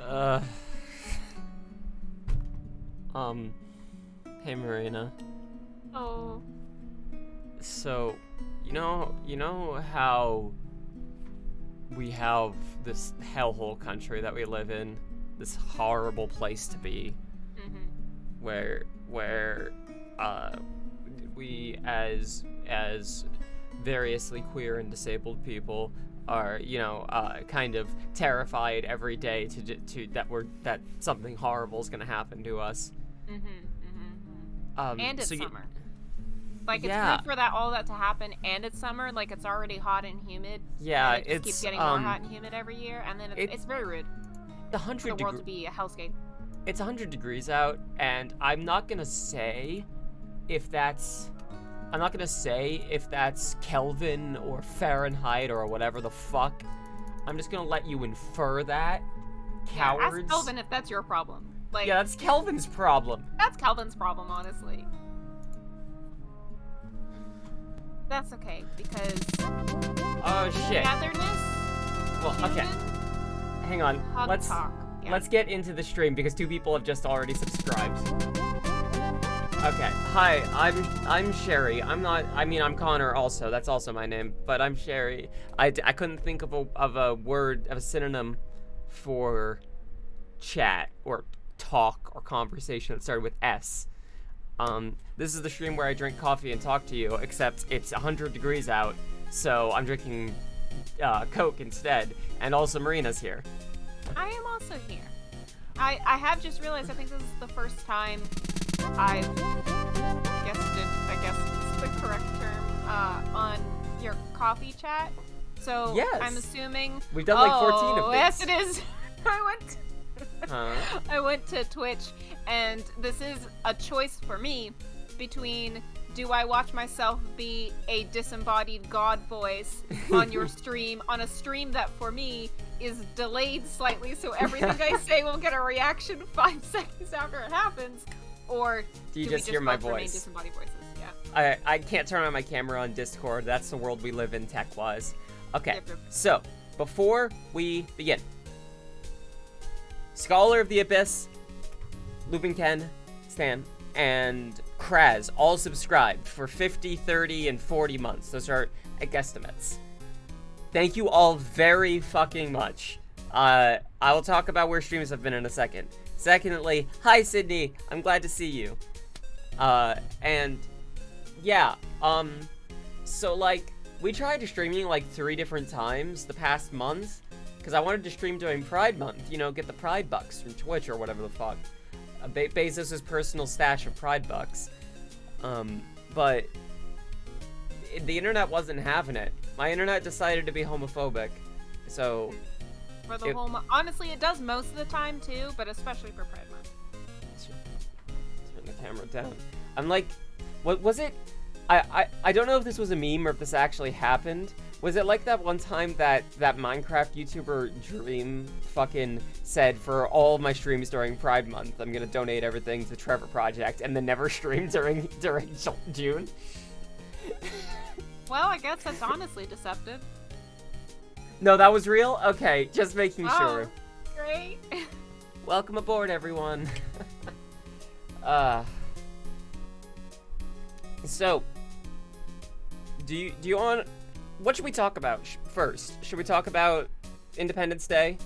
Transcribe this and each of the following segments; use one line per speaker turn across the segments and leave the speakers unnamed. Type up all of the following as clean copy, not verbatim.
Uh. Hey Marina.
Oh.
So, you know how we have this hellhole country that we live in, this horrible place to be,
Mhm.
where we as variously queer and disabled people are, kind of terrified every day that something horrible is gonna happen to us.
Mhm. Mhm. And
So
it's
you,
summer. Like it's
yeah,
weird for all that to happen, and it's summer. Like it's already hot and humid,
yeah,
and it just keeps getting more hot and humid every year. And then it's
it's
very rude
the
for the world to be a hellscape.
it's 100 degrees out, and I'm not gonna say if that's Kelvin or Fahrenheit or whatever the fuck. I'm just gonna let you infer that.
Yeah,
Cowards.
ask Kelvin if that's your problem. Like,
Yeah, that's Kelvin's problem.
that's Kelvin's problem, honestly. That's okay because
Oh shit.
togetherness.
Well, okay. Hang on.
Hug talk. Yeah.
Let's get into the stream because 2 people have just already subscribed. Okay. Hi, I'm Sherry. I'm Connor also. That's also my name, but I'm Sherry. I couldn't think of a synonym for chat or talk or conversation that started with S. This is the stream where I drink coffee and talk to you, except it's 100 degrees out, so I'm drinking Coke instead, and also Marina's here.
I am also here. I have just realized, I think this is the first time I've guested, I guess is the correct term, on your coffee chat. So
Yes.
I'm assuming...
We've done like 14 of these.
Yes, it is.
Huh?
I went to Twitch, and this is a choice for me between, do I watch myself be a disembodied god voice on your stream, on a stream that for me is delayed slightly, so everything I say will get a reaction 5 seconds after it happens, or
Do you
we
just hear my
both remain
voice?
disembodied voices? Yeah.
I can't turn on my camera on Discord. That's the world we live in tech-wise. Okay,
Yep.
so before we begin, Scholar of the Abyss, Looping Ken, Stan, and Kraz all subscribed for 50, 30, and 40 months. Those are guesstimates. Thank you all very fucking much. I will talk about where streams have been in a second. Secondly, hi Sydney, I'm glad to see you. And yeah, so like, we tried streaming like 3 different times the past month, because I wanted to stream during Pride Month, get the Pride Bucks from Twitch or whatever the fuck. Bezos' personal stash of Pride Bucks. But the internet wasn't having it. My internet decided to be homophobic, so...
For the honestly, it does most of the time too, but especially for Pride Month.
Turn the camera down. I'm like, what was it? I don't know if this was a meme or if this actually happened. Was it like that one time that Minecraft YouTuber Dream fucking said, for all of my streams during Pride Month, I'm gonna donate everything to the Trevor Project, and then never streamed during June?
Well, I guess that's honestly deceptive.
No, that was real? Okay, just making sure.
Great.
Welcome aboard, everyone. So, do you want... What should we talk about first? Should we talk about Independence Day?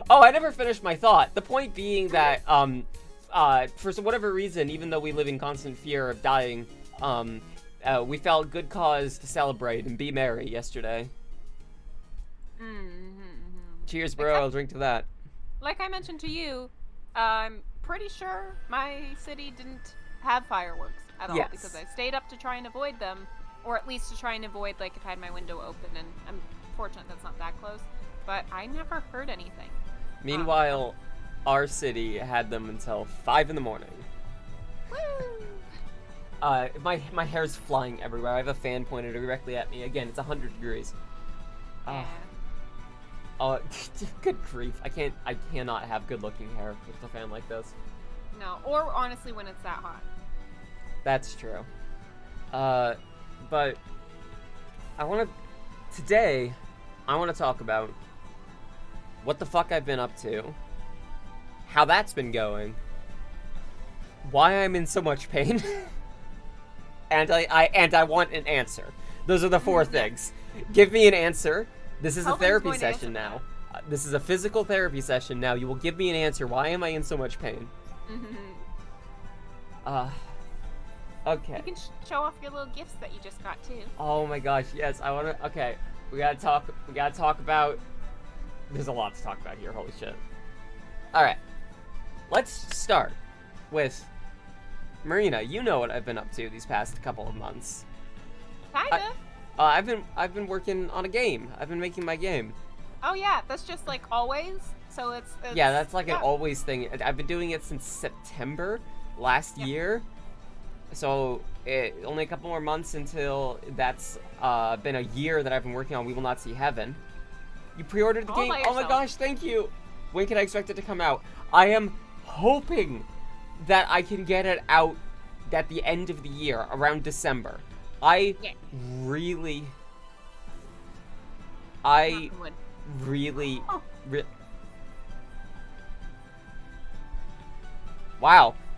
Oh, I never finished my thought. The point being that, for whatever reason, even though we live in constant fear of dying, we felt good cause to celebrate and be merry yesterday. Cheers, bro. I'll drink to that.
Like I mentioned to you, I'm pretty sure my city didn't have fireworks at all,
Yes.
because I stayed up to try and avoid them. Or at least to try and avoid, like, if I had my window open, and I'm fortunate that's not that close. But I never heard anything.
Meanwhile, our city had them until 5 in the morning.
Woo!
My hair's flying everywhere. I have a fan pointed directly at me. Again, it's 100 degrees.
Yeah.
Good grief. I cannot have good-looking hair with a fan like this.
No, or honestly when it's that hot.
That's true. But today, I want to talk about what the fuck I've been up to, how that's been going, why I'm in so much pain, and I want an answer. Those are the four things. Give me an answer. This is a therapy session now. This is a physical therapy session now. You will give me an answer. Why am I in so much pain? Okay.
You can show off your little gifts that you just got too.
Oh my gosh, yes. I want to. Okay, we gotta talk about. There's a lot to talk about here. Holy shit. All right, let's start with Marina. You know what I've been up to these past couple of months.
Kinda.
I've been working on a game. I've been making my game.
Oh yeah, that's just like always. So it's
yeah, that's like an always thing. I've been doing it since September last year. So only a couple more months until that's been a year that I've been working on We Will Not See Heaven. You pre-ordered the game? Oh my gosh, thank you! When can I expect it to come out? I am hoping that I can get it out at the end of the year, around December. Wow,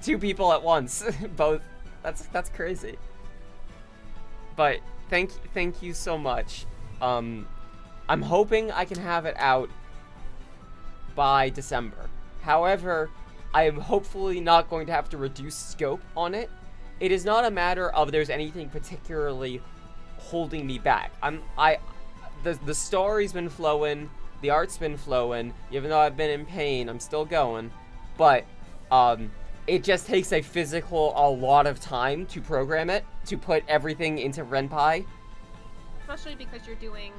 2 people at once. Both. That's crazy. But thank you so much. I'm hoping I can have it out by December. However, I am hopefully not going to have to reduce scope on it. It is not a matter of there's anything particularly holding me back. The story's been flowing, the art's been flowing. Even though I've been in pain, I'm still going. But it just takes a lot of time to program it, to put everything into Ren'Py.
Especially because you're doing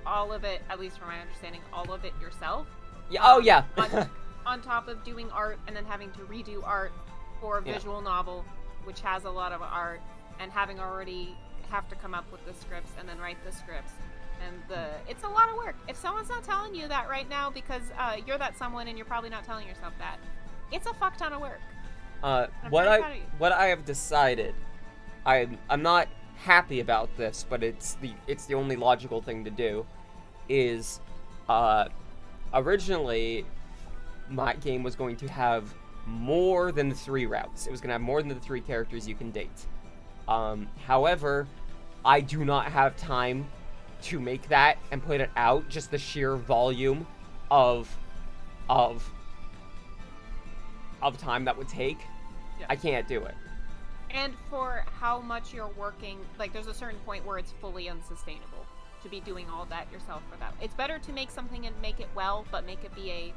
all of it, at least from my understanding, all of it yourself.
Yeah. Oh yeah.
on top of doing art and then having to redo art for a visual novel, which has a lot of art, and having already have to come up with the scripts and then write the scripts. And it's a lot of work. If someone's not telling you that right now because you're that someone and you're probably not telling yourself that, it's a fuck ton of work.
What I have decided, I'm not happy about this, but it's the only logical thing to do, is originally my game was going to have more than the 3 routes. It was going to have more than the 3 characters you can date. However, I do not have time to make that and put it out. Just the sheer volume of time that would take. Yeah. I can't do it.
And for how much you're working, like there's a certain point where it's fully unsustainable to be doing all that yourself for that. It's better to make something and make it well, but make it be a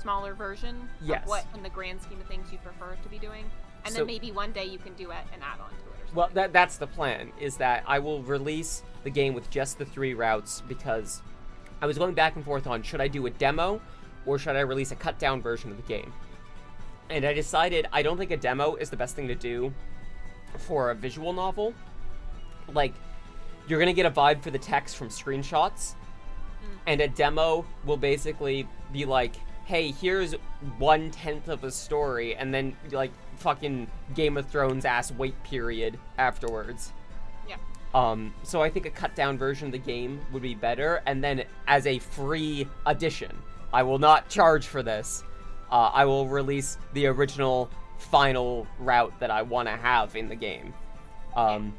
smaller version of what in the grand scheme of things you prefer to be doing. And then maybe one day you can do an add-on to it or something.
Well, that's the plan, is that I will release the game with just the 3 routes, because I was going back and forth on, should I do a demo or should I release a cut-down version of the game? And I decided I don't think a demo is the best thing to do for a visual novel. Like, you're going to get a vibe for the text from screenshots, and a demo will basically be like, hey, here's 1/10 of a story, and then, like, fucking Game of Thrones ass wait period afterwards.
Yeah.
So I think a cut-down version of the game would be better, and then as a free addition, I will not charge for this. I will release the original final route that I want to have in the game. I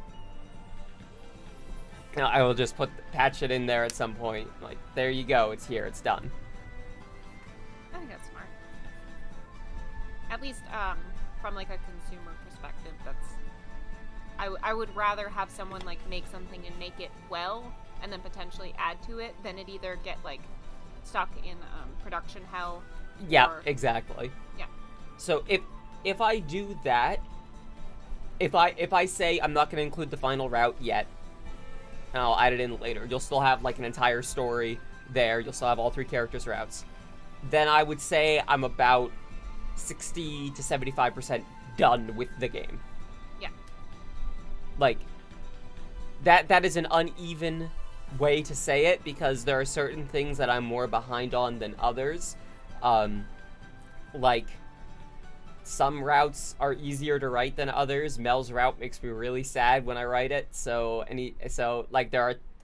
will just patch it in there at some point. Like, there you go, it's here, it's done.
I think that's smart. At least, from like a consumer perspective, I would rather have someone like make something and make it well, and then potentially add to it, than it either get like stuck in production hell.
Yeah, exactly.
Yeah.
So if I do that, if I say I'm not going to include the final route yet, and I'll add it in later, you'll still have like an entire story there. You'll still have all 3 characters' routes. Then I would say I'm about 60 to 75% done with the game.
Yeah.
Like, that is an uneven way to say it, because there are certain things that I'm more behind on than others. Like, some routes are easier to write than others. Mel's route makes me really sad when I write it.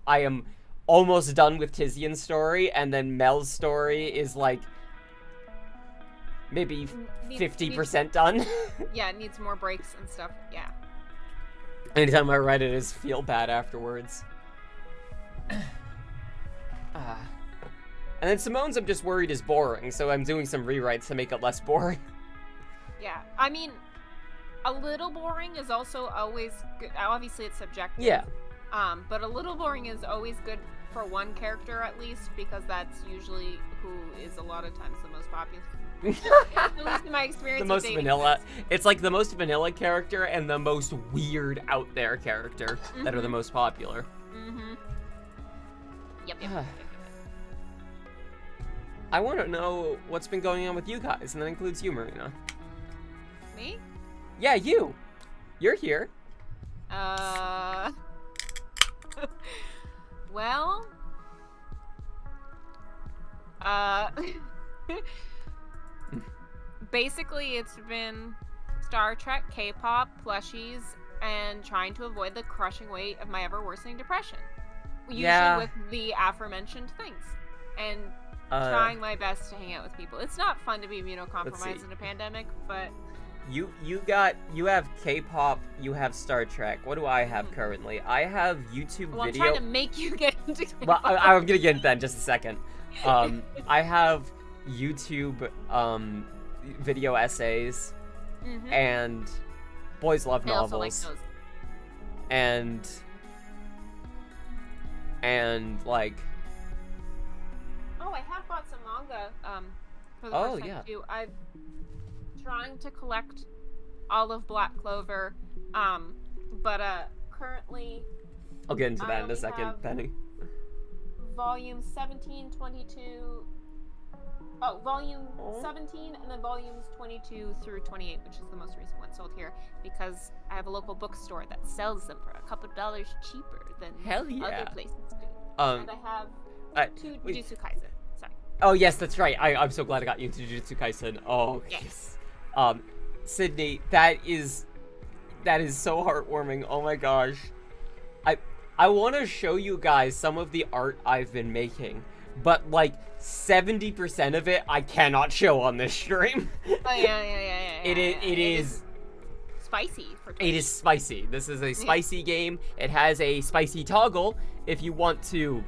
I am almost done with Tizian's story, and then Mel's story is like maybe
Needs-
50% done.
Yeah, it needs more breaks and stuff. Yeah.
Anytime I write it, I just feel bad afterwards. And then Simone's I'm just worried is boring, so I'm doing some rewrites to make it less boring.
Yeah. I mean, a little boring is also always good. Obviously, it's subjective.
Yeah.
But a little boring is always good for one character at least, because that's usually who is a lot of times the most popular. At least in my experience.
The most
with dating
vanilla.
sims.
It's like the most vanilla character and the most weird out there character that are the most popular.
Mm-hmm. Yep.
I want to know what's been going on with you guys, and that includes you, Marina.
Me?
Yeah, you. You're here.
Well, basically it's been Star Trek, K-pop, plushies, and trying to avoid the crushing weight of my ever-worsening depression. Usually with the aforementioned things. And trying my best to hang out with people. It's not fun to be immunocompromised in a pandemic, but...
You have K-pop, you have Star Trek. What do I have currently? I have YouTube
Well,
video.
I'm trying to make you get into K-pop.
Well, I'm gonna get into that in just a second. I have YouTube video essays, and boys love
I also like
novels,
those.
and like.
Oh, I have bought some manga for the
Oh,
first time
yeah.
too. I'm trying to collect all of Black Clover, but currently
I'll get into
I
that in a
only
second,
have-
Penny.
volume 17, 22. Oh, volume 17 and then volumes 22 through 28, which is the most recent one sold here, because I have a local bookstore that sells them for a couple dollars cheaper than
Hell yeah.
other places do.
Um,
And I have two
wait.
Jujutsu Kaisen. Sorry.
Oh yes, that's right. I'm so glad I got you into Jujutsu Kaisen. Oh
Yes.
Sydney, that is so heartwarming. Oh my gosh. I want to show you guys some of the art I've been making, but like 70% of it I cannot show on this stream.
Oh yeah.
It is
spicy for Twitch.
it is spicy. This is a spicy game. It has a spicy toggle. If you want to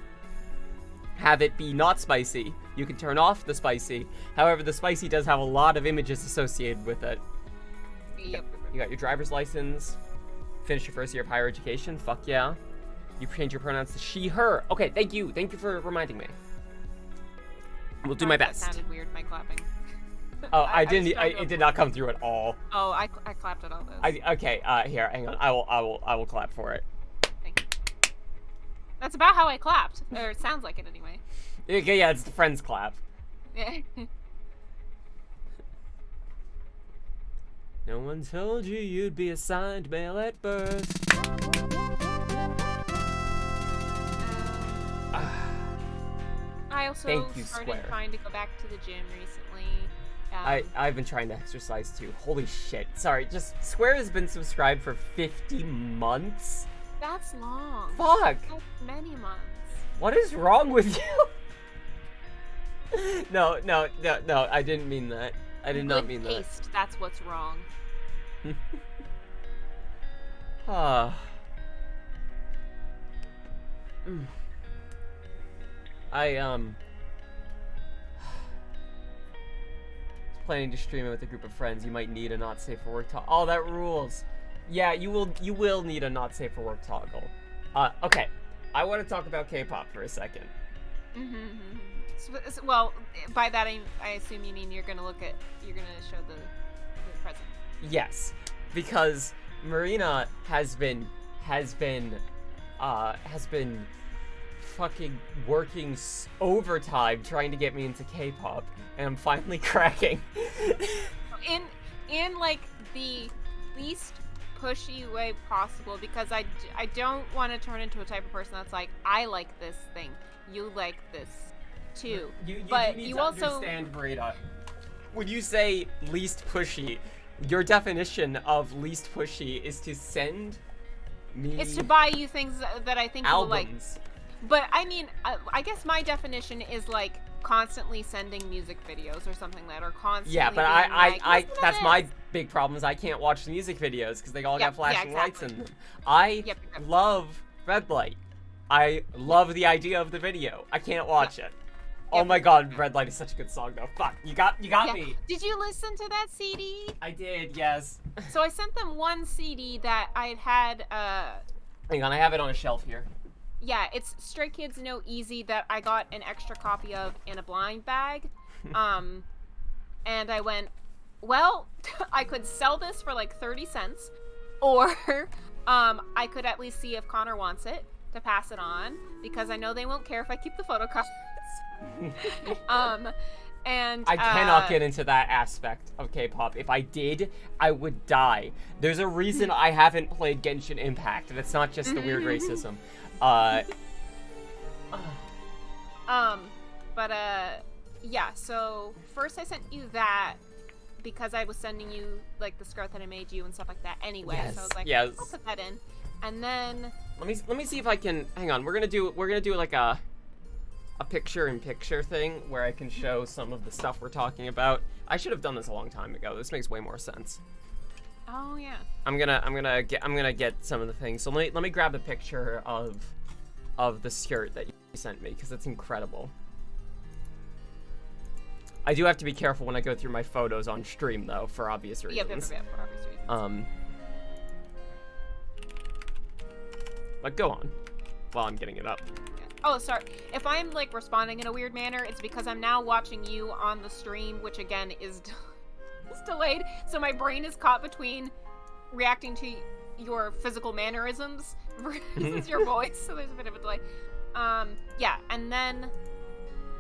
have it be not spicy, you can turn off the spicy. However, the spicy does have a lot of images associated with it.
Yep.
You got your driver's license. Finish your first year of higher education. Fuck yeah. You change your pronouns to she, her. Okay, thank you. Thank you for reminding me. We'll do my
That
best.
sounded weird, my clapping.
Oh,
I
didn't.
was trying to
It did not come through at all.
Oh, I clapped at all those.
Okay. Here, hang on. I will clap for it.
Thank you. That's about how I clapped, or it sounds like it anyway.
Okay, yeah, it's the friends clap.
Yeah.
No one told you you'd be assigned male at birth.
I also
Thank you,
started
Square.
trying to go back to the gym recently.
I've been trying to exercise too. Holy shit. Sorry, just Square has been subscribed for 50 months.
That's long.
Fuck.
That's many months.
What is wrong with you? No, I didn't mean that. I did not mean that.
Taste, that's what's wrong.
Ah. I was planning to stream it with a group of friends. You might need a not safe for work toggle. Oh, that rules. Yeah, you will need a not safe for work toggle. Okay. I want to talk about K-pop for a second.
Well, by that I assume you mean you're gonna show the present.
Yes, because Marina has been fucking working overtime trying to get me into K-pop, and I'm finally cracking.
in like the least pushy way possible, because I don't want to turn into a type of person that's like, I like this thing, you like this too. But
need
you
to
also
understand, Marina. When you say least pushy, your definition of least pushy is to send me
it's to buy you things that I think you will like.
albums.
But I mean, I guess my definition is like constantly sending music videos or something that are constantly
Yeah, but
being like, "Listen to
that's
this."
my big problem is I can't watch the music videos because they all
Yep,
got flashing
yeah,
lights
exactly.
in them. I
Yep.
love red light. I love the idea of the video. I can't watch it. Oh
Yep.
my god, Red Light is such a good song though. Fuck, you got
Yeah.
me.
Did you listen to that CD?
I did, yes.
So I sent them one CD that I had
Hang on, I have it on a shelf here.
yeah, it's Stray Kids No Easy that I got an extra copy of in a blind bag. And I went, well, I could sell this for like 30 cents, or I could at least see if Connor wants it to pass it on, because I know they won't care if I keep the photocopies. And
I cannot get into that aspect of K-pop. If I did, I would die. There's a reason I haven't played Genshin Impact, and it's not just the weird racism.
Yeah, so first I sent you that because I was sending you like the skirt that I made you and stuff like that anyway.
Yes,
So I was like,
yes.
I'll put that in. And then
Let me see if I can. Hang on, we're gonna do like a picture-in-picture thing where I can show some of the stuff we're talking about. I should have done this a long time ago. This makes way more sense.
oh yeah.
I'm gonna get some of the things. So let me grab a picture of the skirt that you sent me because it's incredible. I do have to be careful when I go through my photos on stream though, for obvious reasons.
Yep, for obvious reasons.
But go on while I'm getting it up.
Oh, sorry. If I'm like responding in a weird manner, it's because I'm now watching you on the stream, which again is delayed. So my brain is caught between reacting to your physical mannerisms versus your voice. So there's a bit of a delay. Yeah, and then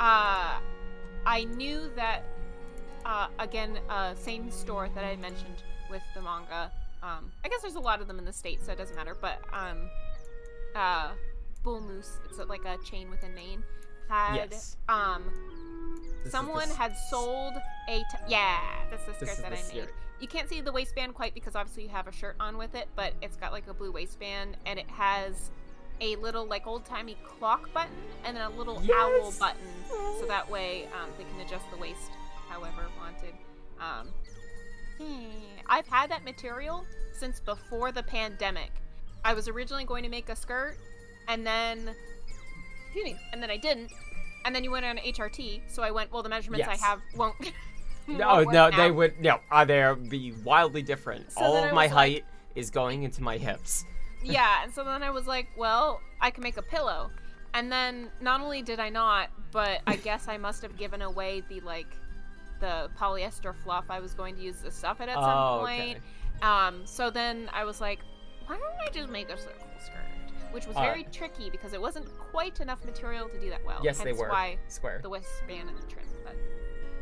I knew that again, same store that I mentioned with the manga. I guess there's a lot of them in the States, so it doesn't matter. But Bull Moose, it's like a chain within Maine, had
Yes.
someone had sold that's the skirt that I made.
skirt.
You can't see the waistband quite because obviously you have a shirt on with it, but it's got like a blue waistband and it has a little like old-timey clock button and then a little owl button, so that way they can adjust the waist however wanted. I've had that material since before the pandemic. I was originally going to make a skirt, and then I didn't, and then you went on HRT, so I went, well, the measurements I have won't
No,
won't work
they
now.
would they'll be wildly different.
So
All
then
of
I
my
was like-
height is going into my hips.
Yeah, and so then I was like, well, I can make a pillow. And then not only did I not, but I guess I must have given away the polyester fluff I was going to use to stuff it at some point.
Okay.
So then I was like, why don't I just make a circle skirt? Which was very tricky because it wasn't quite enough material to do that well.
Yes, they
Hence
were.
why
Square.
the waistband and the trim.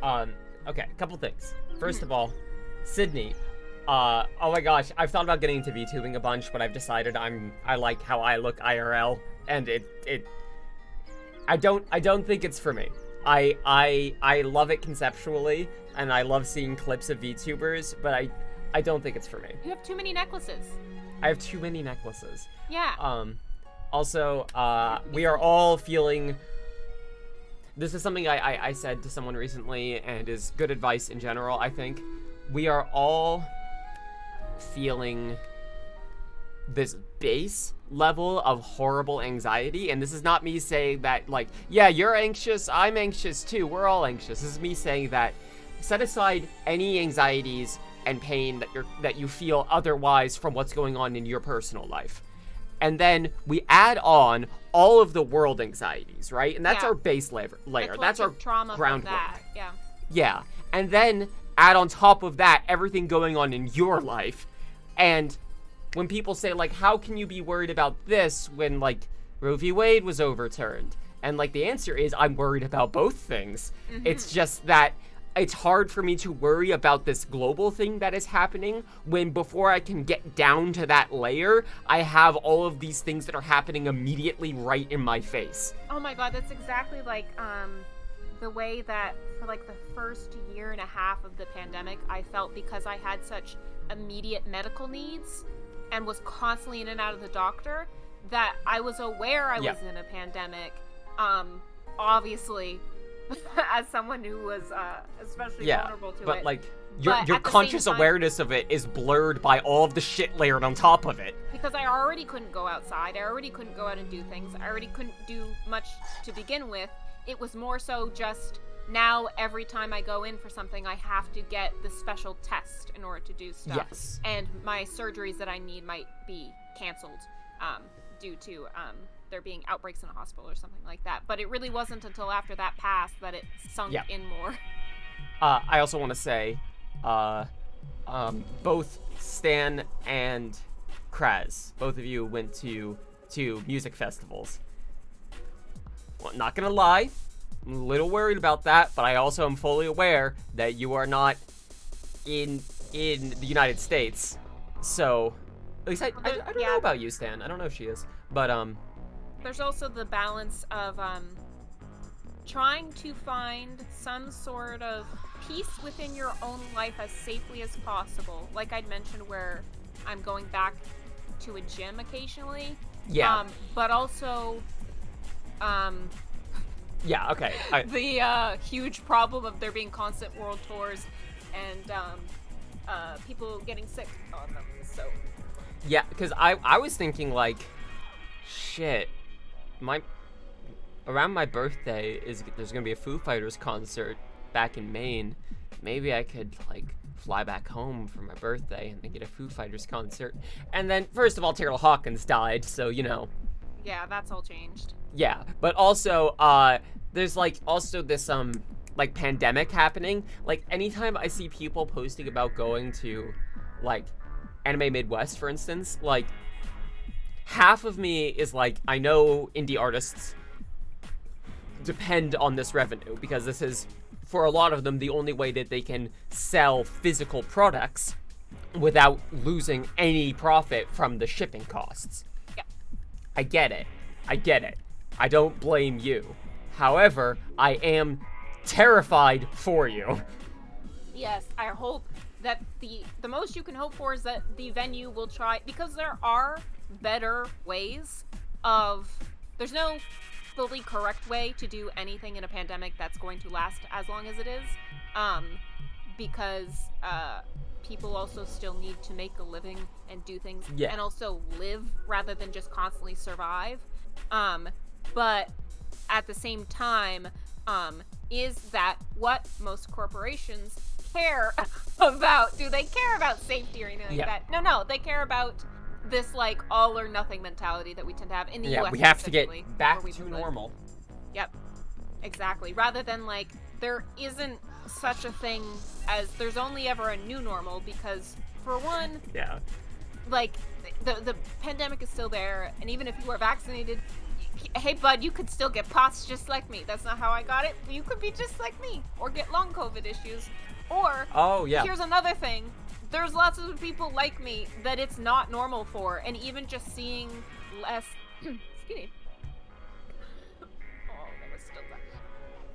But
Okay, a couple things. First of all, Sydney. Oh my gosh, I've thought about getting into VTubing a bunch, but I've decided I like how I look IRL, and I don't think it's for me. I love it conceptually, and I love seeing clips of VTubers, but I don't think it's for me.
you have too many necklaces.
I have too many necklaces.
Yeah.
Also, we are all feeling. This is something I said to someone recently, and is good advice in general, I think. We are all feeling this base level of horrible anxiety, and this is not me saying that, like, yeah, you're anxious, I'm anxious too, we're all anxious. This is me saying that set aside any anxieties and pain that you feel otherwise from what's going on in your personal life. And then we add on all of the world anxieties, right? And that's our base layer. That's our
trauma
groundwork.
from that. Yeah.
Yeah. And then add on top of that everything going on in your life. And when people say, like, how can you be worried about this when, like, Roe v. Wade was overturned? And, like, the answer is I'm worried about both things.
Mm-hmm.
It's just that it's hard for me to worry about this global thing that is happening when before I can get down to that layer, I have all of these things that are happening immediately right in my face.
Oh my god, that's exactly like the way that for like the first year and a half of the pandemic I felt, because I had such immediate medical needs and was constantly in and out of the doctor, that I was aware I was in a pandemic. Obviously as someone who was especially vulnerable to it.
but like
But
your
at the
conscious
same time-
awareness of it is blurred by all of the shit layered on top of it.
Because I already couldn't go outside. I already couldn't go out and do things. I already couldn't do much to begin with. It was more so just now every time I go in for something, I have to get the special test in order to do stuff.
Yes.
And my surgeries that I need might be canceled due to there being outbreaks in a hospital or something like that. But it really wasn't until after that passed that it sunk in more.
I also want to say, both Stan and Kraz, both of you went to music festivals. Well, not gonna lie, I'm a little worried about that, but I also am fully aware that you are not in the United States. So, at least I don't know about you, Stan. I don't know if she is, but
There's also the balance of trying to find some sort of peace within your own life as safely as possible. Like I'd mentioned, where I'm going back to a gym occasionally.
Yeah.
But also,
yeah. Okay.
the huge problem of there being constant world tours and people getting sick on them. So.
Yeah, because I was thinking like, shit, around my birthday there's gonna be a Foo Fighters concert back in Maine. Maybe I could like fly back home for my birthday and then get a Foo Fighters concert. And then first of all, Taylor Hawkins died, so you know.
Yeah, that's all changed.
Yeah, but also there's like also this like pandemic happening. Like anytime I see people posting about going to like Anime Midwest, for instance, like half of me is like, I know indie artists depend on this revenue because this is, for a lot of them, the only way that they can sell physical products without losing any profit from the shipping costs.
Yeah.
I get it. I don't blame you. However, I am terrified for you.
Yes, I hope that the most you can hope for is that the venue will try, because there are better ways of, there's no fully correct way to do anything in a pandemic that's going to last as long as it is, because people also still need to make a living and do things and also live rather than just constantly survive. But at the same time, is that what most corporations care about? Do they care about safety or anything like that? No, they care about this like all or nothing mentality that we tend to have in the US.
We have to get back to normal.
Yep, exactly. Rather than like, there isn't such a thing as there's only ever a new normal, because for one, like the pandemic is still there, and even if you are vaccinated, hey bud, you could still get POTS just like me. That's not how I got it. You could be just like me, or get long COVID issues, or here's another thing. There's lots of people like me that it's not normal for, and even just seeing less. Excuse me. Oh, there was still dust.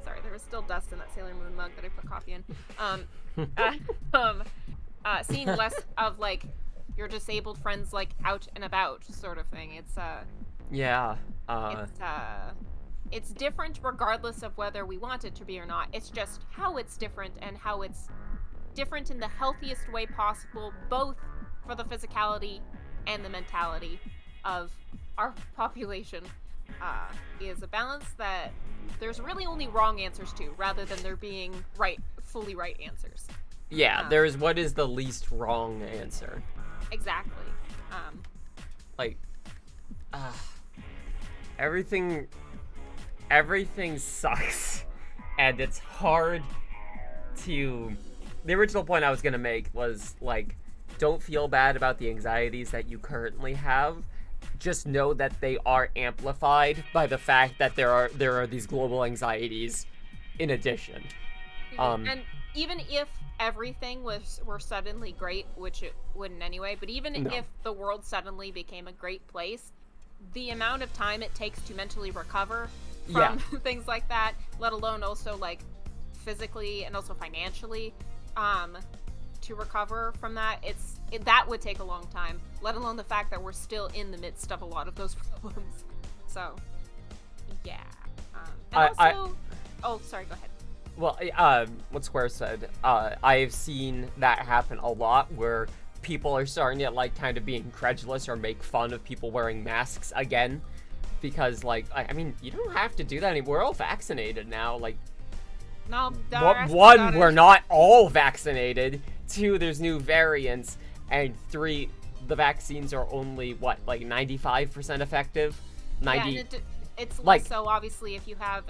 Sorry, there was still dust in that Sailor Moon mug that I put coffee in. Seeing less of like your disabled friends like out and about sort of thing. It's different regardless of whether we want it to be or not. It's just how it's different, and how it's different in the healthiest way possible, both for the physicality and the mentality of our population, is a balance that there's really only wrong answers to, rather than there being fully right answers.
There's what is the least wrong answer.
Exactly.
Everything sucks, and it's hard to... The original point I was going to make was, like, don't feel bad about the anxieties that you currently have. Just know that they are amplified by the fact that there are these global anxieties in addition.
And even if everything were suddenly great, which it wouldn't anyway, but even if the world suddenly became a great place, the amount of time it takes to mentally recover from things like that, let alone also, like, physically and also financially, to recover from that, that would take a long time, let alone the fact that we're still in the midst of a lot of those problems. So, yeah. And also, Oh, sorry, go ahead.
Well, what Square said, I've seen that happen a lot where people are starting to, like, kind of be incredulous or make fun of people wearing masks again. Because, like, I mean, you don't have to do that anymore. We're all vaccinated now. Like,
No,
one, we're not all vaccinated. 2, there's new variants. And 3, the vaccines are only, what, like 95% effective? 90.
Yeah, and it's
like,
less so, obviously, if you have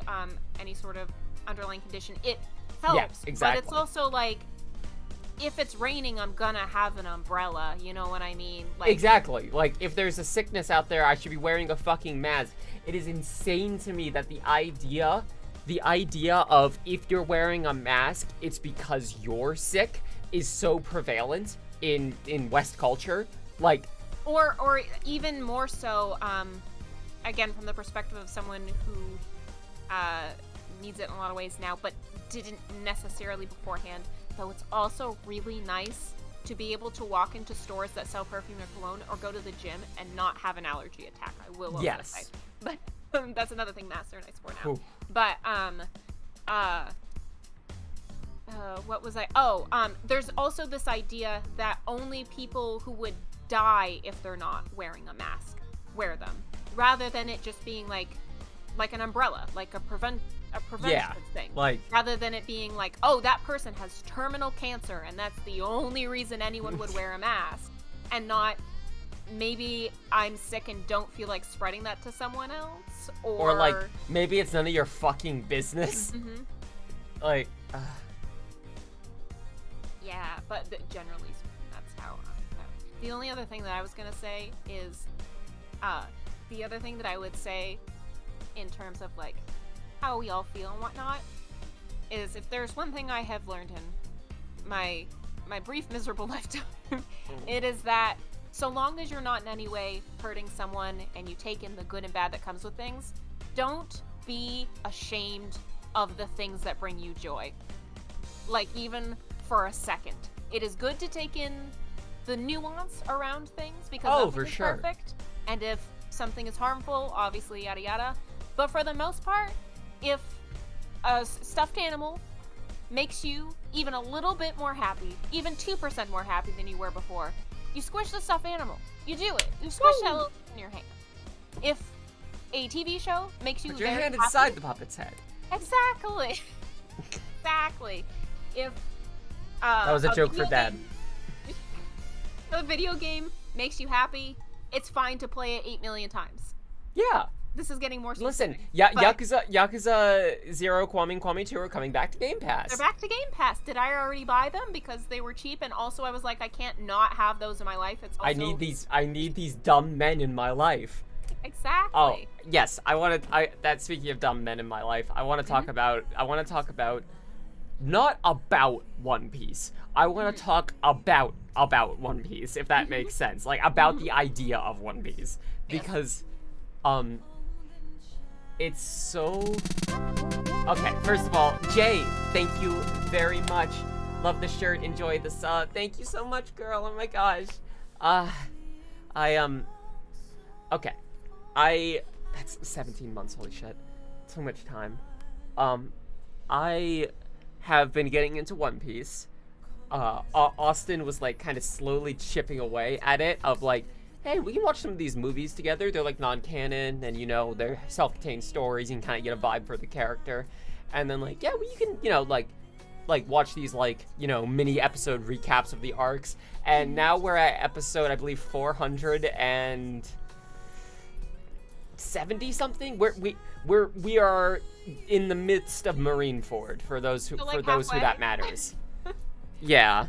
any sort of underlying condition. It helps.
Yeah, exactly.
But it's also, like, if it's raining, I'm gonna have an umbrella. You know what I mean? Like,
exactly. Like, if there's a sickness out there, I should be wearing a fucking mask. It is insane to me that the idea of if you're wearing a mask, it's because you're sick is so prevalent in West culture. Like,
or even more so, again, from the perspective of someone who needs it in a lot of ways now, but didn't necessarily beforehand. Though it's also really nice to be able to walk into stores that sell perfume or cologne, or go to the gym and not have an allergy attack. I will also say. But that's another thing masks are nice for now.
Ooh.
But what was I? Oh, there's also this idea that only people who would die if they're not wearing a mask wear them, rather than it just being like an umbrella, like a preventive thing.
Like,
rather than it being like, oh, that person has terminal cancer and that's the only reason anyone would wear a mask, and not maybe I'm sick and don't feel like spreading that to someone else, or
like, maybe it's none of your fucking business.
Mm-hmm.
Like,
yeah, but generally that's how. The only other thing that I was gonna say is, the other thing that I would say in terms of, like, how we all feel and whatnot, is if there's one thing I have learned in my brief miserable lifetime, it is that so long as you're not in any way hurting someone and you take in the good and bad that comes with things, don't be ashamed of the things that bring you joy. Like, even for a second. It is good to take in the nuance around things, because nothing is perfect. And if something is harmful, obviously, yada yada. But for the most part, if a stuffed animal makes you even a little bit more happy, even 2% more happy than you were before, you squish the stuffed animal. You do it. You squish that little in your hand. If a TV show makes you
put your
very
hand
happy,
inside the puppet's head.
Exactly. Exactly. If
that was a joke for Dad.
A video game makes you happy, it's fine to play it 8 million times.
Yeah.
This is getting more
specific.
Listen,
Yakuza 0, Kwame 2 are coming back to Game Pass.
They're back to Game Pass. Did I already buy them because they were cheap? And also I was like, I can't not have those in my life. It's also...
I need these dumb men in my life.
Exactly.
Oh, yes. Speaking of dumb men in my life, I want to talk about not about One Piece. I want to talk about One Piece, if that makes sense. Like, about the idea of One Piece. Because, it's so... Okay, first of all, Jay, thank you very much. Love the shirt, enjoy the sub. Thank you so much, girl. Oh my gosh. Okay. That's 17 months, holy shit. So much time. I have been getting into One Piece. Austin was, like, kind of slowly chipping away at it, of, like, hey, we can watch some of these movies together. They're, like, non-canon, and, you know, they're self-contained stories. You can kind of get a vibe for the character. And then, like, yeah, well, you can, you know, like, watch these, like, you know, mini episode recaps of the arcs. And now we're at episode, I believe, 470 something. We are in the midst of Marineford, for those who that matters. Yeah.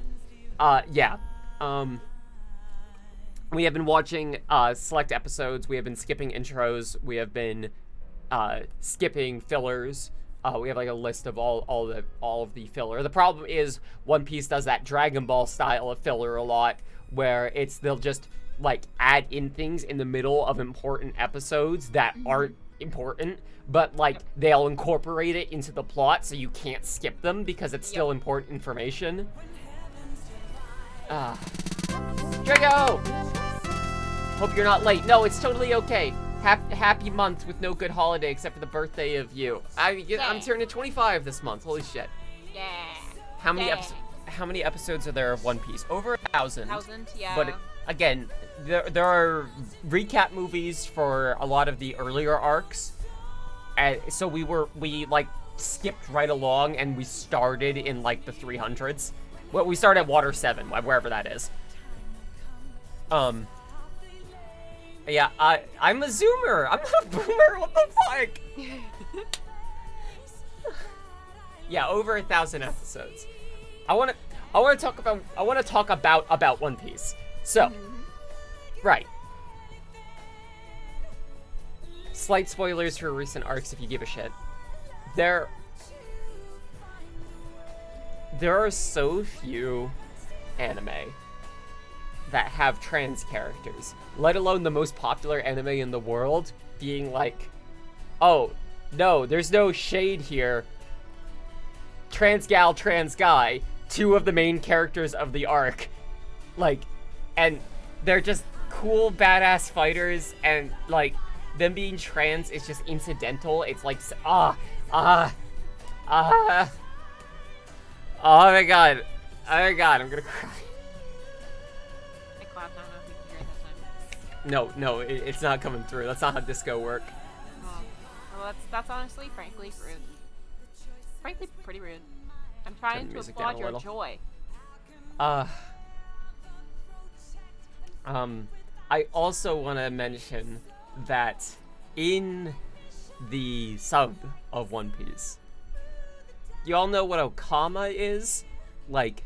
We have been watching select episodes. We have been skipping intros. We have been skipping fillers. We have, like, a list of all of the filler. The problem is One Piece does that Dragon Ball style of filler a lot, where they'll just, like, add in things in the middle of important episodes that aren't important, but, like, they'll incorporate it into the plot so you can't skip them because it's still important information. Drago! Hope you're not late. No, it's totally okay. happy month with no good holiday except for the birthday of you. I'm turning 25 this month. Holy shit.
Yeah.
How many episodes are there of One Piece? Over 1,000.
1,000, yeah.
But again, there are recap movies for a lot of the earlier arcs. And so we like skipped right along and we started in like the 300s. Well, we started at Water 7, wherever that is. Yeah, I'm a zoomer. I'm not a boomer. What the fuck? Yeah, over 1,000 episodes. I want to talk about One Piece. So, right. Slight spoilers for recent arcs if you give a shit. There are so few anime that have trans characters, let alone the most popular anime in the world being like, oh, no, there's no shade here. Trans gal, trans guy, two of the main characters of the arc. Like, and they're just cool, badass fighters, and, like, them being trans is just incidental. It's like, oh my god, I'm gonna cry. No, it's not coming through. That's not how disco work.
Oh. Well, that's honestly, frankly, rude. Frankly, pretty rude. I'm trying to applaud your joy.
I also want to mention that in the sub of One Piece, you all know what Okama is? Like,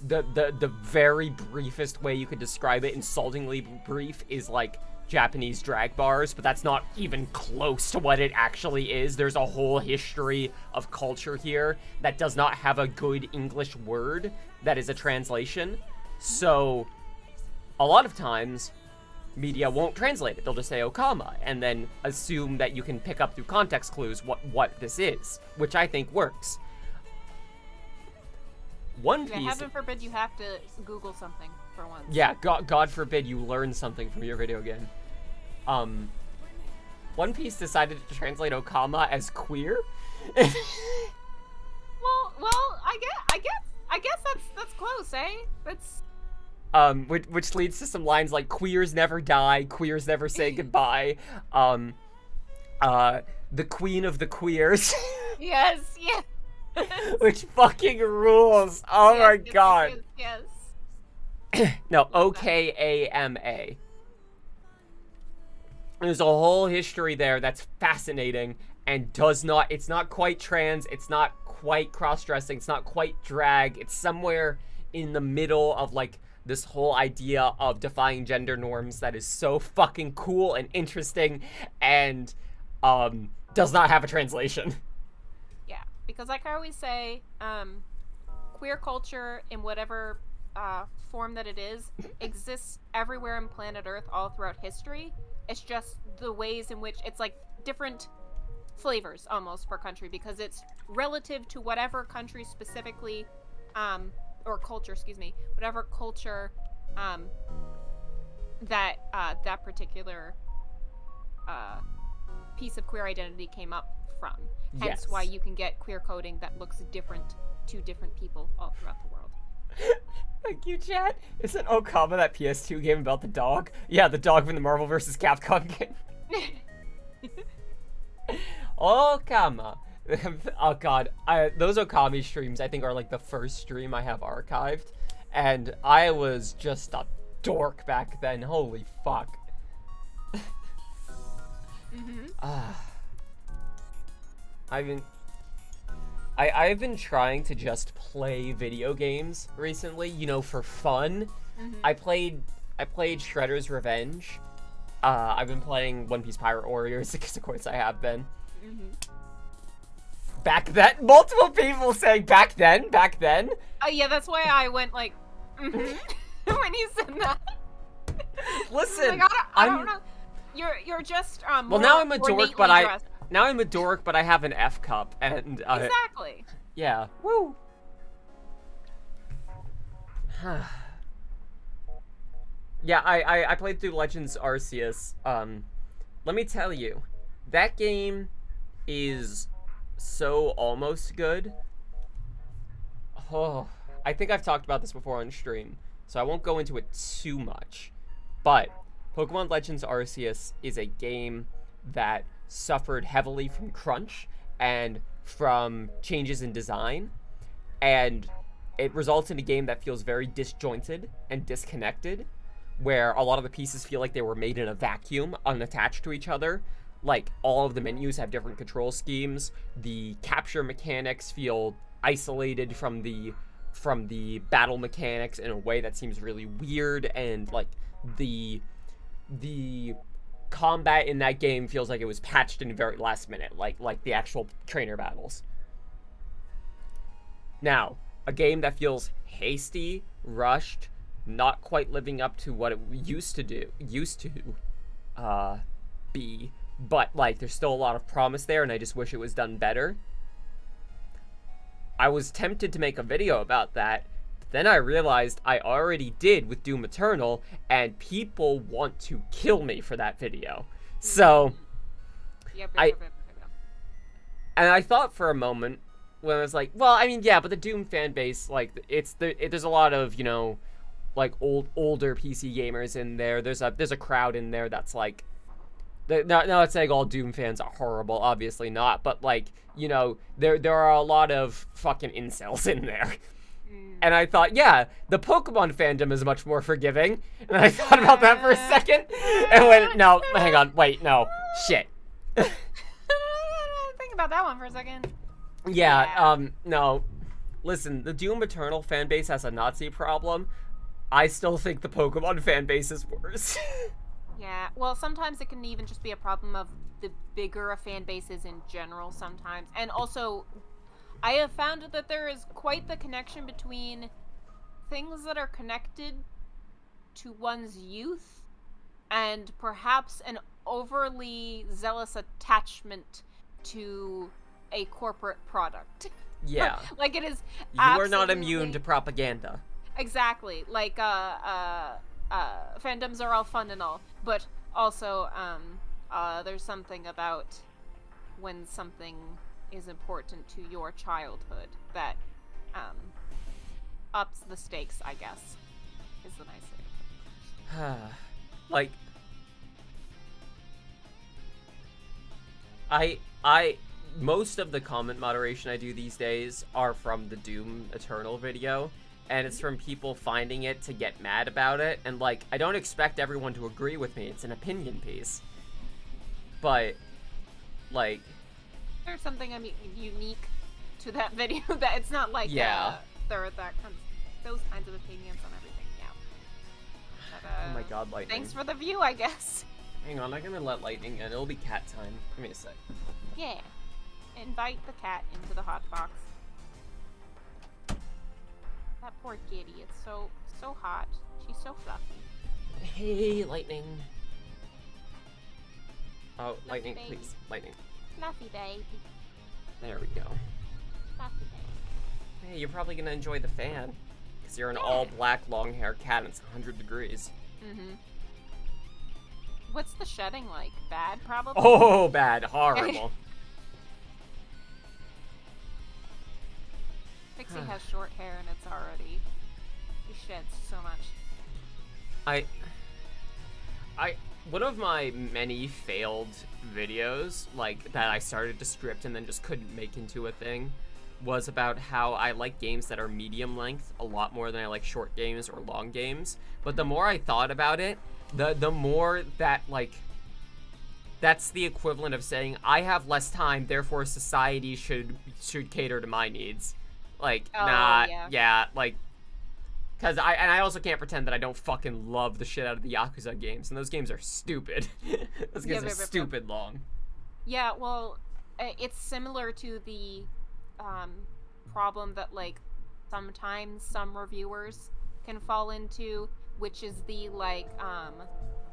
the very briefest way you could describe it, insultingly brief, is like Japanese drag bars, but that's not even close to what it actually is. There's a whole history of culture here that does not have a good English word that is a translation. So a lot of times media won't translate it. They'll just say Okama and then assume that you can pick up through context clues what this is, which I think works. One Piece...
Yeah, heaven forbid you have to Google something for once.
Yeah, God forbid you learn something from your video game. One Piece decided to translate Okama as queer.
well, I guess that's close, eh? That's...
Which leads to some lines like queers never die, queers never say goodbye. The queen of the queers.
Yes.
Which fucking rules. Oh
yes,
my god.
Yes.
No, OKAMA. There's a whole history there that's fascinating and it's not quite trans, it's not quite cross-dressing, it's not quite drag, it's somewhere in the middle of like this whole idea of defying gender norms that is so fucking cool and interesting and does not have a translation.
Yeah, because like I always say, queer culture in whatever form that it is exists everywhere on planet Earth all throughout history. It's just the ways in which it's like different flavors almost per country because it's relative to whatever country specifically or culture, whatever culture that that particular piece of queer identity came up from. Hence why you can get queer coding that looks different to different people all throughout the world.
Thank you, chat. Isn't Okama that PS2 game about the dog? Yeah, the dog from the Marvel vs. Capcom game. Okama. Oh god, those Okami streams I think are like the first stream I have archived, and I was just a dork back then. Holy fuck. I've been trying to just play video games recently, you know, for fun. I played Shredder's Revenge. I've been playing One Piece Pirate Warriors because of course I have been. Back then? Multiple people saying back then?
Yeah, that's why I went like, when you said that.
Listen,
like, I don't know. You're just
well, now I'm a dork, but I have an F cup and
exactly.
Yeah. Woo. Yeah, I played through Legends Arceus let me tell you, that game is so almost good. Oh, I think I've talked about this before on stream, so I won't go into it too much. But Pokemon Legends Arceus is a game that suffered heavily from crunch and from changes in design, and it results in a game that feels very disjointed and disconnected, where a lot of the pieces feel like they were made in a vacuum, unattached to each other. Like, all of the menus have different control schemes. The capture mechanics feel isolated from the battle mechanics in a way that seems really weird, and like the combat in that game feels like it was patched in very last minute, like the actual trainer battles. Now, a game that feels hasty, rushed, not quite living up to what it used to be, but like there's still a lot of promise there, and I just wish it was done better. I was tempted to make a video about that, but then I realized I already did with Doom Eternal, and people want to kill me for that video. So, and I thought for a moment, when I was like, well, I mean, yeah, but the Doom fan base, like, there's a lot of, you know, like older PC gamers in there. There's a crowd in there that's like, not saying all Doom fans are horrible, obviously not, but like, you know, there are a lot of fucking incels in there. And I thought, yeah, the Pokemon fandom is much more forgiving. And I thought about that for a second, and went, no, hang on, wait, no, shit.
Think about that one for a second.
Yeah, no. Listen, the Doom Eternal fanbase has a Nazi problem. I still think the Pokemon fanbase is worse.
Yeah, well, sometimes it can even just be a problem of the bigger a fan base is in general sometimes. And also, I have found that there is quite the connection between things that are connected to one's youth and perhaps an overly zealous attachment to a corporate product.
Yeah.
Like, it is
You are not immune to propaganda.
Exactly. Like, fandoms are all fun and all, but also, there's something about when something is important to your childhood that, ups the stakes, I guess, is the nice way.
Like, most of the comment moderation I do these days are from the Doom Eternal video, and it's from people finding it to get mad about it, and like, I don't expect everyone to agree with me, it's an opinion piece. But, like,
there's something unique to that video that it's not like there are those kinds of opinions on everything. Yeah. But,
oh my god, Lightning.
Thanks for the view, I guess.
Hang on, I'm gonna let Lightning in. It'll be cat time. Give me a sec.
Yeah. Invite the cat into the hot box. That poor kitty. It's so hot. She's so fluffy.
Hey, Lightning. Oh,
Fluffy
Lightning,
baby.
please. Lightning.
Fluffy baby.
There we go.
Fluffy baby.
Hey, you're probably gonna enjoy the fan. Because you're an all-black, long-haired cat and it's 100 degrees.
Mm-hmm. What's the shedding like? Bad, probably?
Oh, bad. Horrible.
Pixie has short hair and it's already... She sheds so much.
One of my many failed videos, like, that I started to script and then just couldn't make into a thing, was about how I like games that are medium length a lot more than I like short games or long games. But the more I thought about it, the more that, like, that's the equivalent of saying, I have less time, therefore society should cater to my needs. Like, like, because I also can't pretend that I don't fucking love the shit out of the Yakuza games, and those games are stupid. Those games are stupid long.
Yeah, well, it's similar to the problem that, like, sometimes some reviewers can fall into, which is the, like,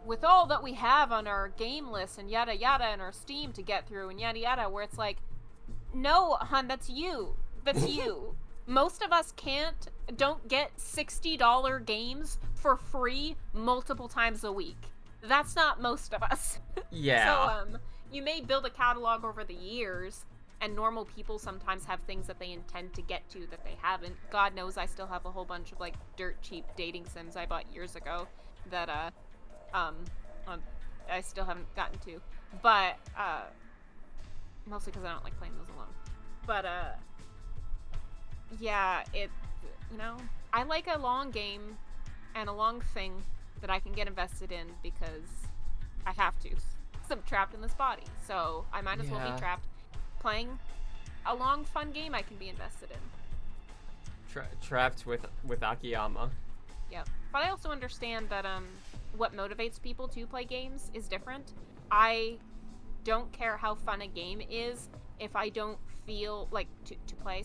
with all that we have on our game list and yada yada and our Steam to get through and yada yada, where it's like, no, hun, that's you. That's you. Most of us don't get $60 games for free multiple times a week. That's not most of us.
Yeah.
So, you may build a catalog over the years, and normal people sometimes have things that they intend to get to that they haven't. God knows I still have a whole bunch of, like, dirt cheap dating sims I bought years ago that, um, I still haven't gotten to. But, mostly because I don't like playing those alone. But, yeah, I like a long game and a long thing that I can get invested in because I have to. 'Cause I'm trapped in this body, so I might as well be trapped playing a long, fun game I can be invested in.
Trapped with Akiyama.
Yep. But I also understand that what motivates people to play games is different. I don't care how fun a game is if I don't feel like to play,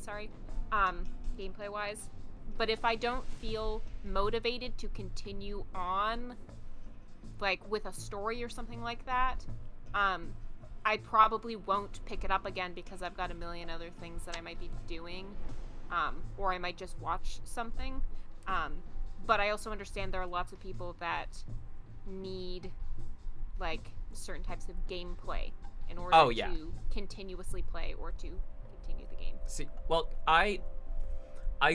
gameplay wise. But if I don't feel motivated to continue on, like with a story or something like that, I probably won't pick it up again because I've got a million other things that I might be doing, or I might just watch something. But I also understand there are lots of people that need like certain types of gameplay in order to continuously play or to continue the game.
See, well, I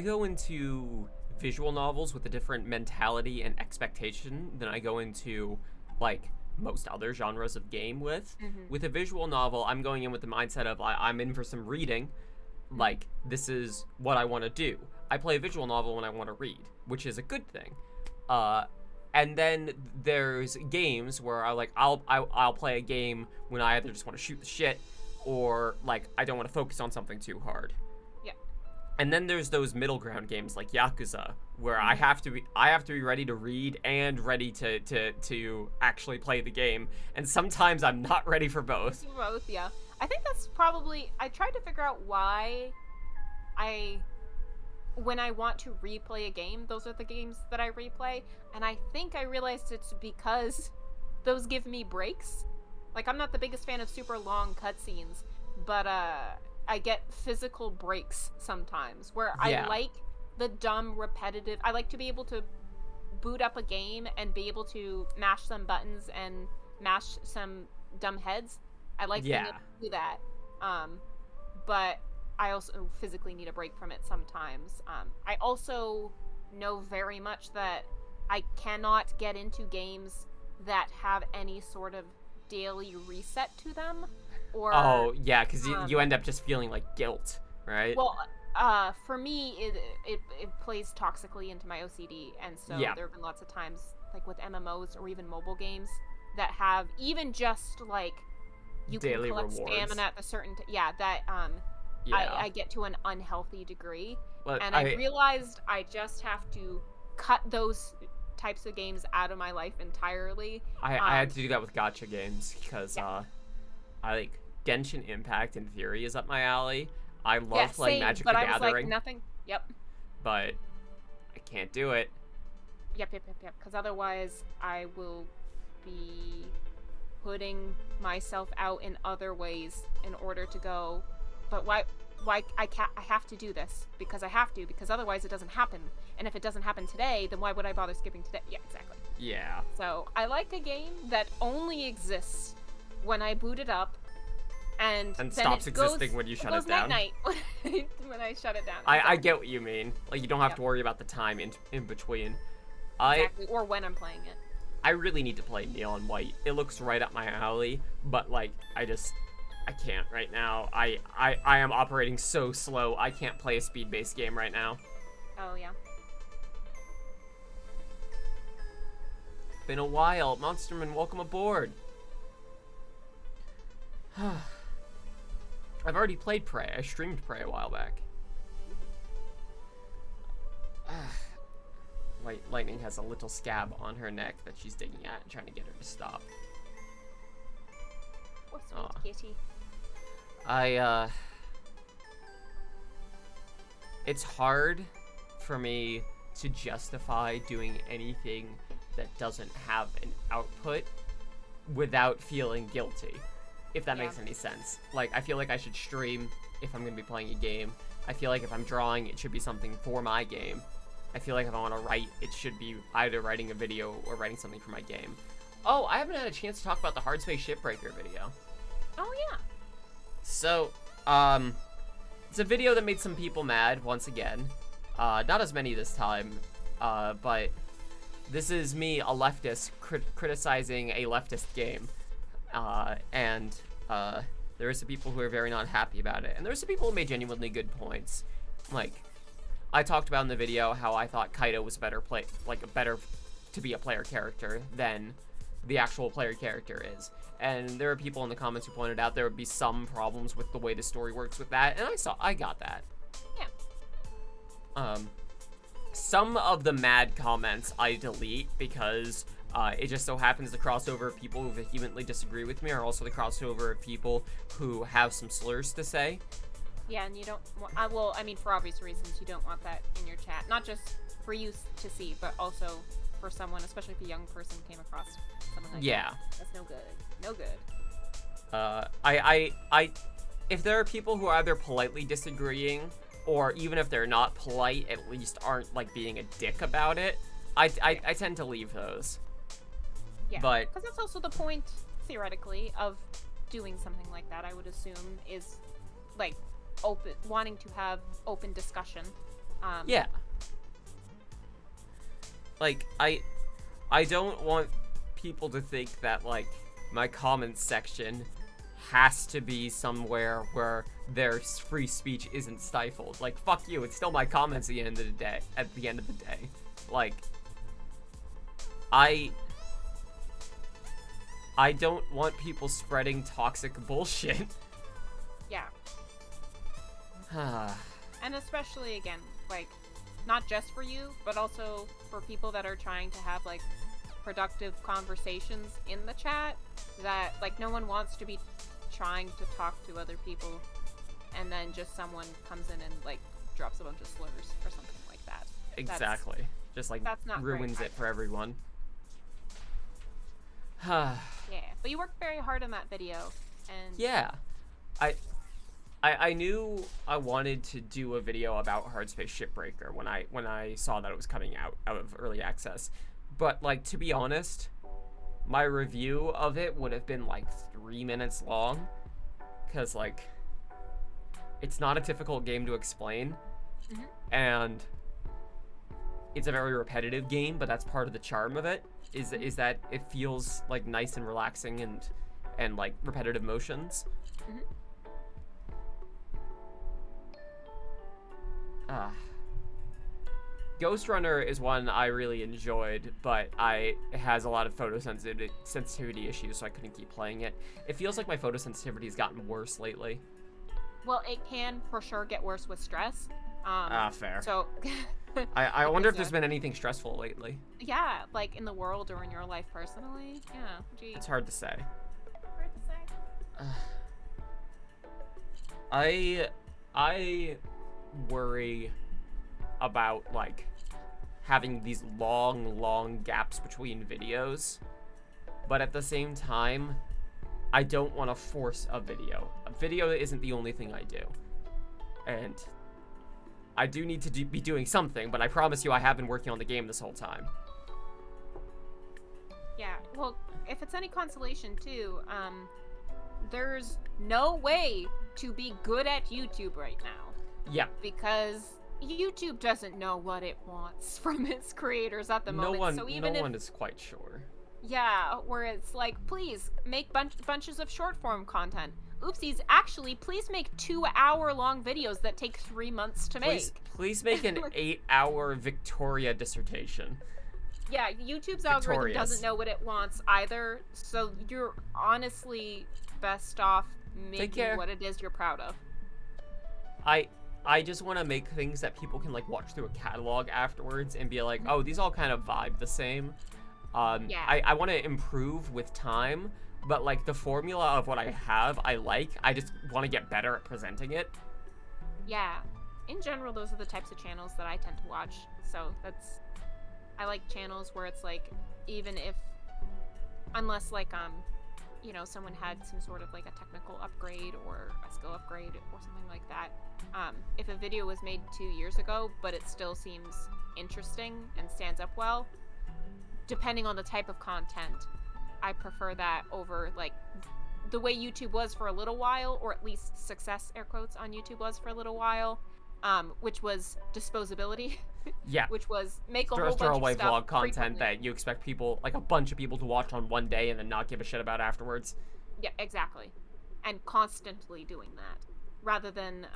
go into visual novels with a different mentality and expectation than I go into like most other genres of game with.
Mm-hmm.
With a visual novel, I'm going in with the mindset of I'm in for some reading. Like, this is what I want to do. I play a visual novel when I want to read, which is a good thing. And then there's games where I'll play a game when I either just want to shoot the shit or like I don't want to focus on something too hard.
Yeah.
And then there's those middle ground games like Yakuza where I have to be ready to read and ready to actually play the game. And sometimes I'm not ready for both.
Both, yeah. I think that's probably I tried to figure out why when I want to replay a game, those are the games that I replay, and I think I realized it's because those give me breaks. Like, I'm not the biggest fan of super long cutscenes, but I get physical breaks sometimes where I like the dumb repetitive. I like to be able to boot up a game and be able to mash some buttons and mash some dumb heads. I like being able to do that. But I also physically need a break from it sometimes. I also know very much that I cannot get into games that have any sort of daily reset to them. Or
because you end up just feeling like guilt, right?
Well, for me, it plays toxically into my OCD, and so there have been lots of times, like with MMOs or even mobile games, that have even just like you
daily
can collect
rewards.
Stamina at a certain I get to an unhealthy degree, and I realized I just have to cut those types of games out of my life entirely.
I had to do that with gacha games because I like Genshin Impact in theory is up my alley. I love playing Magic the Gathering.
I was like, nothing. Yep.
But I can't do it.
Yep. Because otherwise, I will be putting myself out in other ways in order to go. But why I have to do this because I have to, because otherwise it doesn't happen. And if it doesn't happen today, then why would I bother skipping today? Yeah, exactly.
Yeah.
So I like a game that only exists when I boot it up. And
stops existing when you shut it down.
Night when I shut it down.
I get what you mean. Like, you don't have to worry about the time in between.
Exactly. Or when I'm playing it.
I really need to play Neon White. It looks right up my alley, but like I can't right now. I am operating so slow. I can't play a speed-based game right now.
Oh yeah.
Been a while. Monsterman, welcome aboard. I've already played Prey. I streamed Prey a while back. White Lightning has a little scab on her neck that she's digging at and trying to get her to stop.
Poor sweet kitty.
It's hard for me to justify doing anything that doesn't have an output without feeling guilty. If that makes any sense. Like, I feel like I should stream if I'm going to be playing a game. I feel like if I'm drawing, it should be something for my game. I feel like if I want to write, it should be either writing a video or writing something for my game. Oh, I haven't had a chance to talk about the Hard Space Shipbreaker video.
Oh, yeah.
So, it's a video that made some people mad, once again. Not as many this time, but this is me, a leftist, criticizing a leftist game. And there are some people who are very not happy about it. And there are some people who made genuinely good points. Like, I talked about in the video how I thought Kaido was better to be a player character than the actual player character is. And there are people in the comments who pointed out there would be some problems with the way the story works with that, and I got that.
Yeah.
Some of the mad comments I delete because it just so happens the crossover of people who vehemently disagree with me are also the crossover of people who have some slurs to say.
Yeah, and you don't well, I mean, for obvious reasons, you don't want that in your chat. Not just for you to see, but also for someone, especially if a young person came across something like that. That's no good. No good.
If there are people who are either politely disagreeing, or even if they're not polite, at least aren't, like, being a dick about it, I tend to leave those.
Yeah,
but
because that's also the point, theoretically, of doing something like that, I would assume, is, like, wanting to have open discussion.
Yeah. Like, I don't want people to think that, like, my comments section has to be somewhere where their free speech isn't stifled. Like, fuck you, it's still my comments at the end of the day. Like, I don't want people spreading toxic bullshit.
Yeah. And especially, again, like, not just for you, but also for people that are trying to have, like, productive conversations in the chat, that, like, no one wants to be trying to talk to other people and then just someone comes in and, like, drops a bunch of slurs or something like that.
Exactly. Just, like,
that's not
ruins it for everyone.
Yeah, but you worked very hard on that video, and
yeah, I knew I wanted to do a video about Hard Space Shipbreaker when I saw that it was coming out of early access, but, like, to be honest, my review of it would have been like 3 minutes long, because, like, it's not a difficult game to explain, and it's a very repetitive game, but that's part of the charm of it, is that it feels, like, nice and relaxing and like, repetitive motions. Ghost Runner is one I really enjoyed, but it has a lot of sensitivity issues, so I couldn't keep playing it. It feels like my photosensitivity has gotten worse lately.
Well, it can for sure get worse with stress.
Fair.
So,
I wonder if there's been anything stressful lately.
Yeah, like in the world or in your life personally. Yeah, gee.
It's hard to say.
Hard to say.
I worry about, like, having these long gaps between videos, but at the same time, I don't want to force a video. A video isn't the only thing I do, and I do need to be doing something, but I promise you I have been working on the game this whole time.
Yeah, well, if it's any consolation too, there's no way to be good at YouTube right now.
Yeah.
Because YouTube doesn't know what it wants from its creators at the moment. So even
no one is quite sure.
Yeah, where it's like, please make bunches of short form content. Oopsies, actually, please make 2-hour-long videos that take 3 months to make.
Please make an 8-hour Victoria dissertation.
Yeah, YouTube's algorithm doesn't know what it wants either, so you're honestly best off making what it is you're proud of.
I just want to make things that people can, like, watch through a catalog afterwards and be like, oh, these all kind of vibe the same.
Yeah.
I want to improve with time, but, like, the formula of what I have, I just want to get better at presenting it.
Yeah. In general, those are the types of channels that I tend to watch. So I like channels where it's like, even if, unless, like, you know, someone had some sort of, like, a technical upgrade or a skill upgrade or something like that. If a video was made 2 years ago, but it still seems interesting and stands up well, depending on the type of content, I prefer that over, like, the way YouTube was for a little while, or at least success, air quotes, on YouTube was for a little while, which was disposability.
Yeah.
Which was make a whole bunch
Throwaway
of stuff
vlog content
frequently.
that you expect people, like a bunch of people, to watch on one day and then not give a shit about afterwards.
Yeah, exactly. And constantly doing that, rather than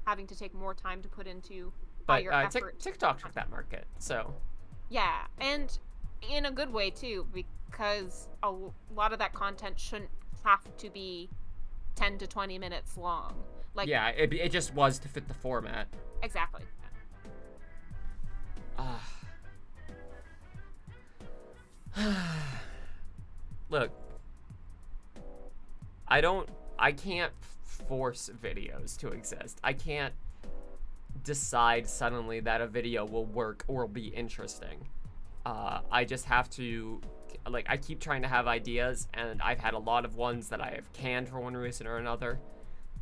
having to take more time to put into higher effort.
TikTok took that market, so.
Yeah, and in a good way too, because a lot of that content shouldn't have to be 10 to 20 minutes long. Like,
yeah, it just was to fit the format.
Exactly.
Look, I can't force videos to exist. I can't decide suddenly that a video will work or will be interesting. I just have to, like, I keep trying to have ideas, and I've had a lot of ones that I have canned for one reason or another.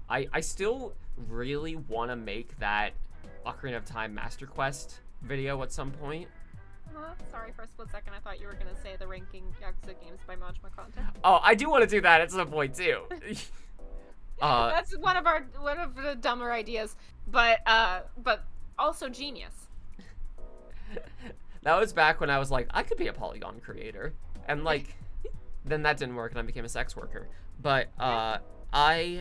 I still really want to make that Ocarina of Time Master Quest video at some point.
Sorry, for a split second I thought you were gonna say the ranking Yakuza games by Majima content.
Oh, I do want to do that at some point too.
That's one of the dumber ideas, but also genius.
That was back when I was like, I could be a polygon creator, and like, then that didn't work, and I became a sex worker. But I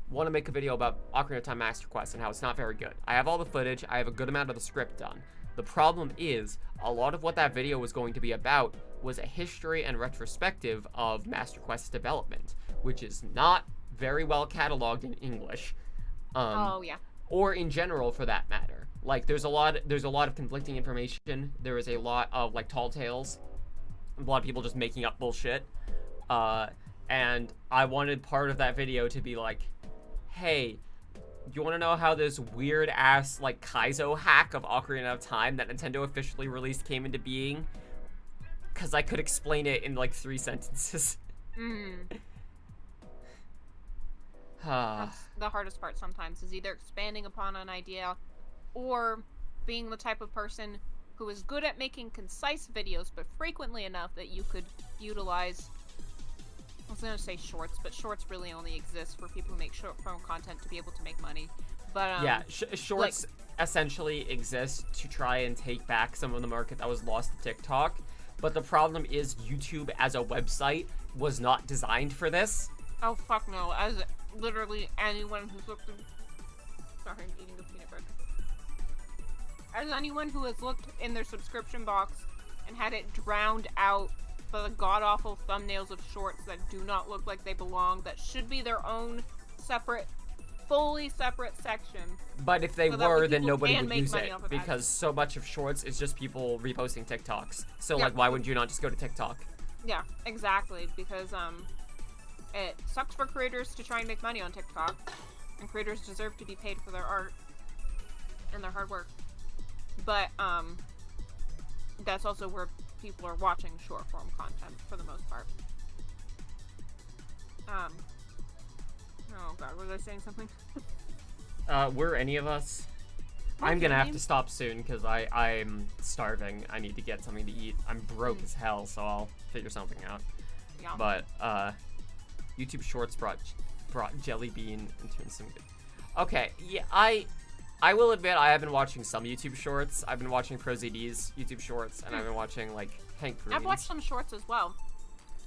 want to make a video about Ocarina of Time Master Quest and how it's not very good. I have all the footage. I have a good amount of the script done. The problem is, a lot of what that video was going to be about was a history and retrospective of Master Quest's development, which is not very well cataloged in English.
Oh yeah.
Or in general, for that matter. Like, there's a lot of conflicting information. There is a lot of, like, tall tales. A lot of people just making up bullshit. And I wanted part of that video to be like, hey, you want to know how this weird ass, like, Kaizo hack of Ocarina of Time that Nintendo officially released came into being? Because I could explain it in, like, 3 sentences.
That's the hardest part sometimes, is either expanding upon an idea or being the type of person who is good at making concise videos, but frequently enough that you could utilize, I was going to say shorts, but shorts really only exist for people who make short form content to be able to make money. But
yeah, shorts essentially exist to try and take back some of the market that was lost to TikTok. But the problem is YouTube as a website was not designed for this.
Oh, fuck no. As literally anyone who's looked... Sorry, I'm eating the peanut butter. As anyone who has looked in their subscription box and had it drowned out by the god-awful thumbnails of shorts that do not look like they belong, that should be their own separate, fully separate section.
But if they were, then nobody would use it,
of
because so much of shorts is just people reposting TikToks. So,
yeah.
like, why would you not just go to TikTok?
Yeah, exactly, because, it sucks for creators to try and make money on TikTok, and creators deserve to be paid for their art and their hard work. But, that's also where people are watching short-form content, for the most part. Oh god, was I saying something?
Were any of us? I'm gonna have to stop soon, because I'm starving. I need to get something to eat. I'm broke as hell, so I'll figure something out.
Yeah.
But, YouTube Shorts brought Jelly Bean into some good. Okay, yeah, I will admit I have been watching some YouTube Shorts. I've been watching ProZD's YouTube Shorts, and I've been watching, like, Hank Green's.
I've watched some shorts as well.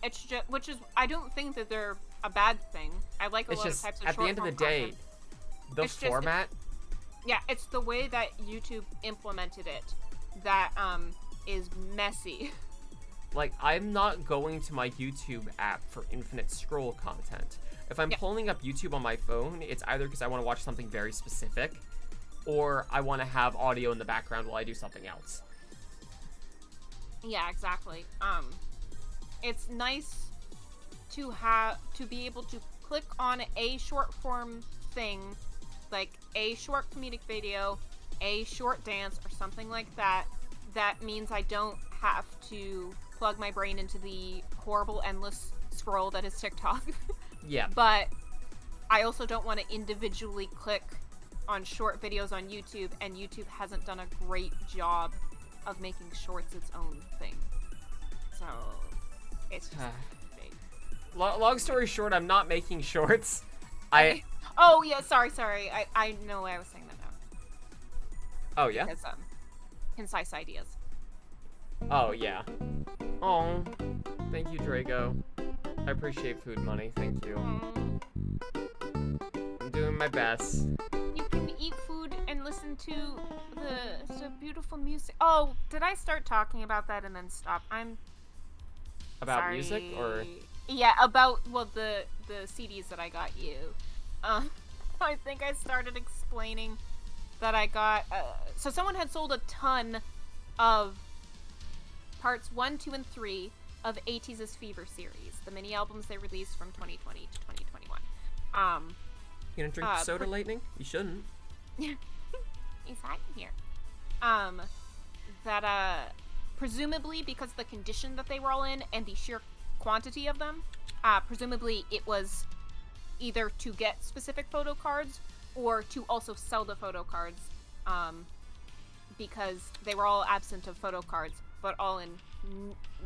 It's just, which is, I don't think that they're a bad thing. I like a lot of types of short form content. At the end of the day,
the format...
Yeah, it's the way that YouTube implemented it that, is messy.
Like, I'm not going to my YouTube app for infinite scroll content. If I'm pulling up YouTube on my phone, it's either because I want to watch something very specific, or I want to have audio in the background while I do something else.
Yeah, exactly. It's nice to be able to click on a short form thing, like a short comedic video, a short dance, or something like that. That means I don't have to plug my brain into the horrible endless scroll that is TikTok.
Yeah.
But I also don't want to individually click on short videos on YouTube, and YouTube hasn't done a great job of making shorts its own thing. So it's just big.
Long story short, I'm not making shorts.
Oh yeah, sorry. I know why I was saying that now.
Oh yeah.
Because concise ideas.
Oh yeah. Oh, thank you, Drago. I appreciate food money. Thank you. I'm doing my best.
You can eat food and listen to the beautiful music. Oh, did I start talking about that and then stop? I'm
About
sorry.
music or?
Yeah, about the CDs that I got you. I think I started explaining that I got. So someone had sold a ton of parts 1, 2, and 3 of 80s' Fever series, the mini albums they released from 2020 to 2021.
You gonna drink soda, Lightning? You shouldn't.
He's hiding here. That presumably because of the condition that they were all in and the sheer quantity of them, presumably it was either to get specific photo cards or to also sell the photo cards, because they were all absent of photo cards, but all in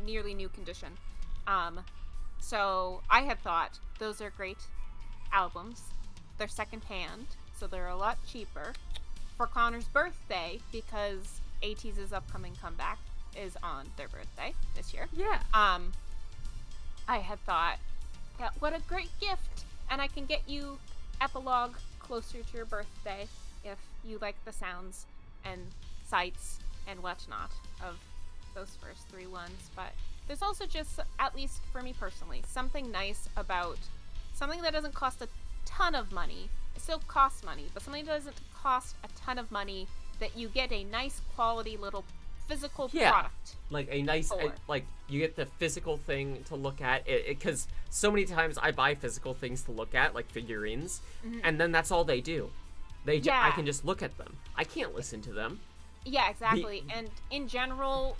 nearly new condition. So I had thought those are great albums. They're secondhand, so they're a lot cheaper. For Connor's birthday, because 80s' upcoming comeback is on their birthday this year.
Yeah.
I had thought, yeah, what a great gift, and I can get you epilogue closer to your birthday if you like the sounds and sights and whatnot of those first 3 ones. But there's also just, at least for me personally, something nice about something that doesn't cost a ton of money. It still costs money, but something that doesn't cost a ton of money, that you get a nice quality little physical product.
Like a nice, like you get the physical thing to look at it, because so many times I buy physical things to look at, like figurines, and then that's all they do. I can just look at them. I can't listen to them.
Yeah, exactly. And in general,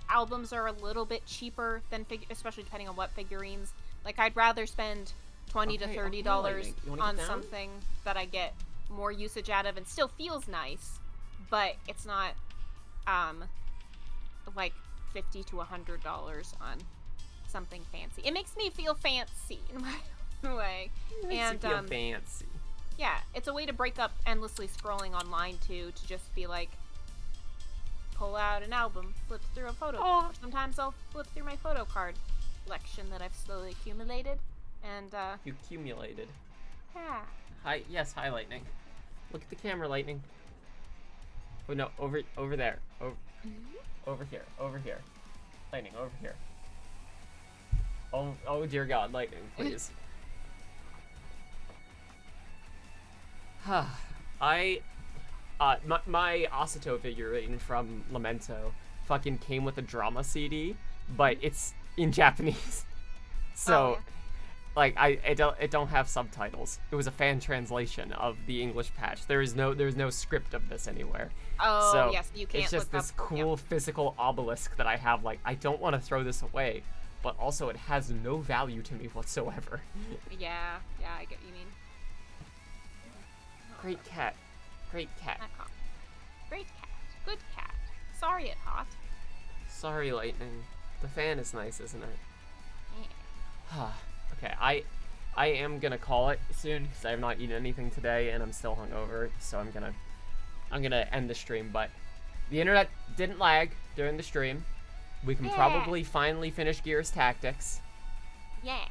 albums are a little bit cheaper than especially depending on what figurines. Like, I'd rather spend $20 to $30 on something that I get more usage out of and still feels nice, but it's not like $50 to $100 on something fancy. It makes me feel fancy in my own way.
It makes you feel fancy.
Yeah, it's a way to break up endlessly scrolling online too, to just be like, pull out an album, flip through a photo. Or sometimes I'll flip through my photo card collection that I've slowly accumulated. And
You accumulated.
Yeah.
Hi Lightning. Look at the camera, Lightning. Oh no, over there. Over here. Lightning, over here. Oh dear God, Lightning, please. My Asato figurine from Lamento fucking came with a drama CD, but it's in Japanese. So, like, it don't have subtitles. It was a fan translation of the English patch. There's no script of this anywhere.
Oh,
so
yes, you can't.
It's just this cool physical obelisk that I have. Like, I don't want to throw this away, but also it has no value to me whatsoever.
Yeah, I get what you mean.
Great cat. Great cat.
Great cat. Good cat. Sorry it hot.
Sorry, Lightning. The fan is nice, isn't it?
Yeah.
Okay, I am gonna call it soon because I have not eaten anything today and I'm still hungover, so I'm gonna end the stream. But the internet didn't lag during the stream. We can probably finally finish Gears Tactics.
Yeah.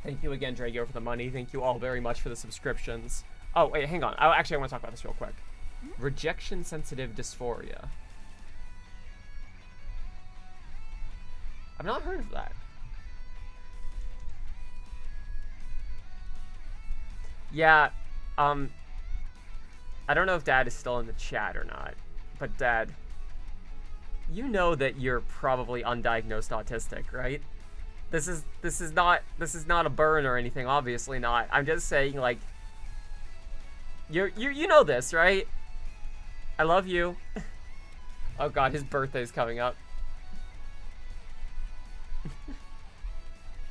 Thank you again, Drago, for the money. Thank you all very much for the subscriptions. Oh, wait, hang on. I want to talk about this real quick. Rejection-sensitive dysphoria. I've not heard of that. Yeah, I don't know if Dad is still in the chat or not, but Dad, you know that you're probably undiagnosed autistic, right? This is not a burn or anything, obviously not. I'm just saying, like, you know this, right? I love you. Oh God, his birthday's coming up.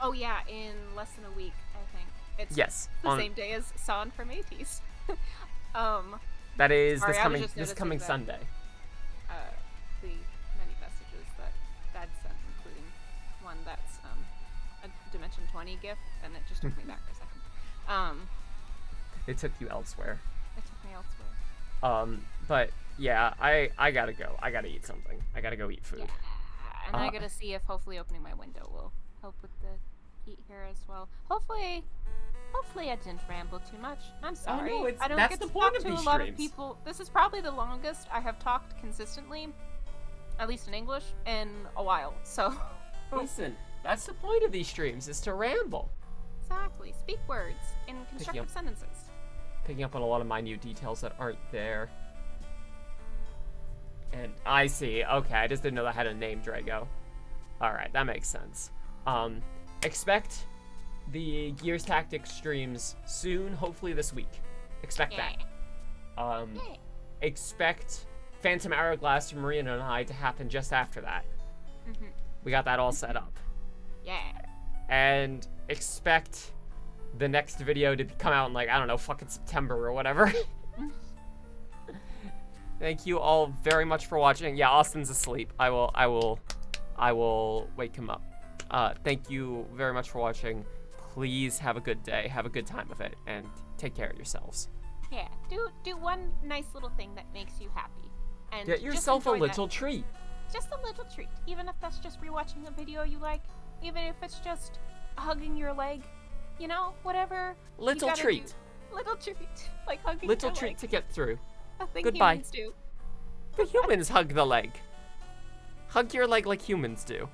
Oh yeah, in less than a week, I think. It's the same day as San from 80s.
That is
sorry,
this coming Sunday.
Fortune 20 gift, and it just took me back for a second.
It took you elsewhere.
It took me elsewhere.
But yeah, I gotta go. I gotta eat something. I gotta go eat food.
Yeah, and I gotta see if hopefully opening my window will help with the heat here as well. Hopefully I didn't ramble too much. I'm sorry.
no,
I don't
that's
get
the
to
point
talk
of
to a
these
lot of
streams.
people. This is probably the longest I have talked consistently, at least in English, in a while. So
Listen, that's the point of these streams, is to ramble.
exactly. Speak words in constructive sentences.
Picking up on a lot of minute details that aren't there. And I see. Okay, I just didn't know that had a name, Drago. Alright, that makes sense. Expect the Gears Tactics streams soon, hopefully this week. Expect that. Expect Phantom Hourglass from Marina and I to happen just after that. We got that all set up.
Yeah.
And expect the next video to come out in, like, I don't know, fucking September or whatever. Thank you all very much for watching. Yeah, Austin's asleep. I will wake him up. Thank you very much for watching. Please have a good day. Have a good time of it, and take care of yourselves.
Yeah. Do one nice little thing that makes you happy. And
Get yourself a little treat.
Just a little treat. Even if that's just rewatching a video you like. Even if it's just hugging your leg. You know, whatever.
Little treat.
Little treat. Like hugging
Little
your
treat
leg.
to get through.
I think
Goodbye.
humans do.
The humans hug the leg. Hug your leg like humans do.